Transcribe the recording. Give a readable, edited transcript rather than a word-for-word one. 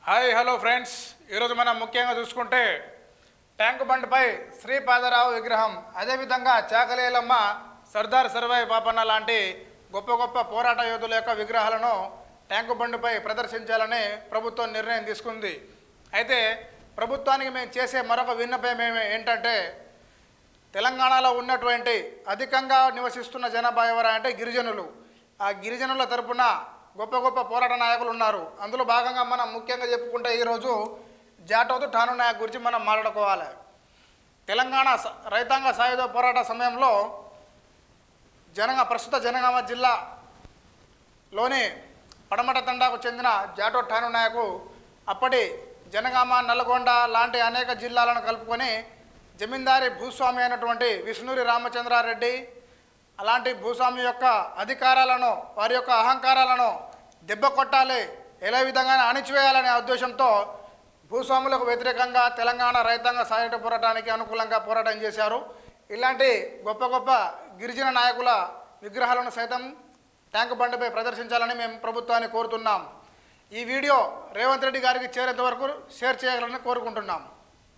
Hi hello friends, ఈరోజు మనం ముఖ్యంగా చూసుకుంటే ట్యాంక్ బండ్పై శ్రీపాదరావు విగ్రహం, అదేవిధంగా చాకలేలమ్మ, సర్దార్ సర్వాయి పాపన్న లాంటి గొప్ప గొప్ప పోరాట యోధుల యొక్క విగ్రహాలను ట్యాంకు బండ్పై ప్రదర్శించాలని ప్రభుత్వం నిర్ణయం తీసుకుంది. అయితే ప్రభుత్వానికి మేము చేసే మరొక విన్నపం ఏంటంటే, తెలంగాణలో ఉన్నటువంటి అధికంగా నివసిస్తున్న జనాభా ఎవరంటే గిరిజనులు. ఆ గిరిజనుల తరపున గొప్ప గొప్ప పోరాట నాయకులు ఉన్నారు. అందులో భాగంగా మనం ముఖ్యంగా చెప్పుకుంటే ఈరోజు జాటోతు ఠాను నాయక్ గురించి మనం మాట్లాడుకోవాలి. తెలంగాణ రైతాంగ సాయుధ పోరాట సమయంలో ప్రస్తుత జనగామ జిల్లాలోని పడమట తండాకు చెందిన జాటో ఠాను నాయకు అప్పటి జనగామ, నల్గొండ లాంటి అనేక జిల్లాలను కలుపుకొని జమీందారీ భూస్వామి అయినటువంటి విష్ణూరి రామచంద్రారెడ్డి అలాంటి భూస్వామి యొక్క అధికారాలను, వారి యొక్క అహంకారాలను దెబ్బ కొట్టాలి, ఎలా విధంగా అణిచివేయాలనే ఉద్దేశంతో భూస్వాములకు వ్యతిరేకంగా తెలంగాణ రైతాంగ సాయుధ పోరాటానికి అనుకూలంగా పోరాటం చేశారు. ఇలాంటి గొప్ప గొప్ప గిరిజన నాయకుల విగ్రహాలను సైతం ట్యాంక్ బండ్పై ప్రదర్శించాలని మేము ప్రభుత్వాన్ని కోరుతున్నాం. ఈ వీడియో రేవంత్ రెడ్డి గారికి చేరేంత వరకు షేర్ చేయాలని కోరుకుంటున్నాం.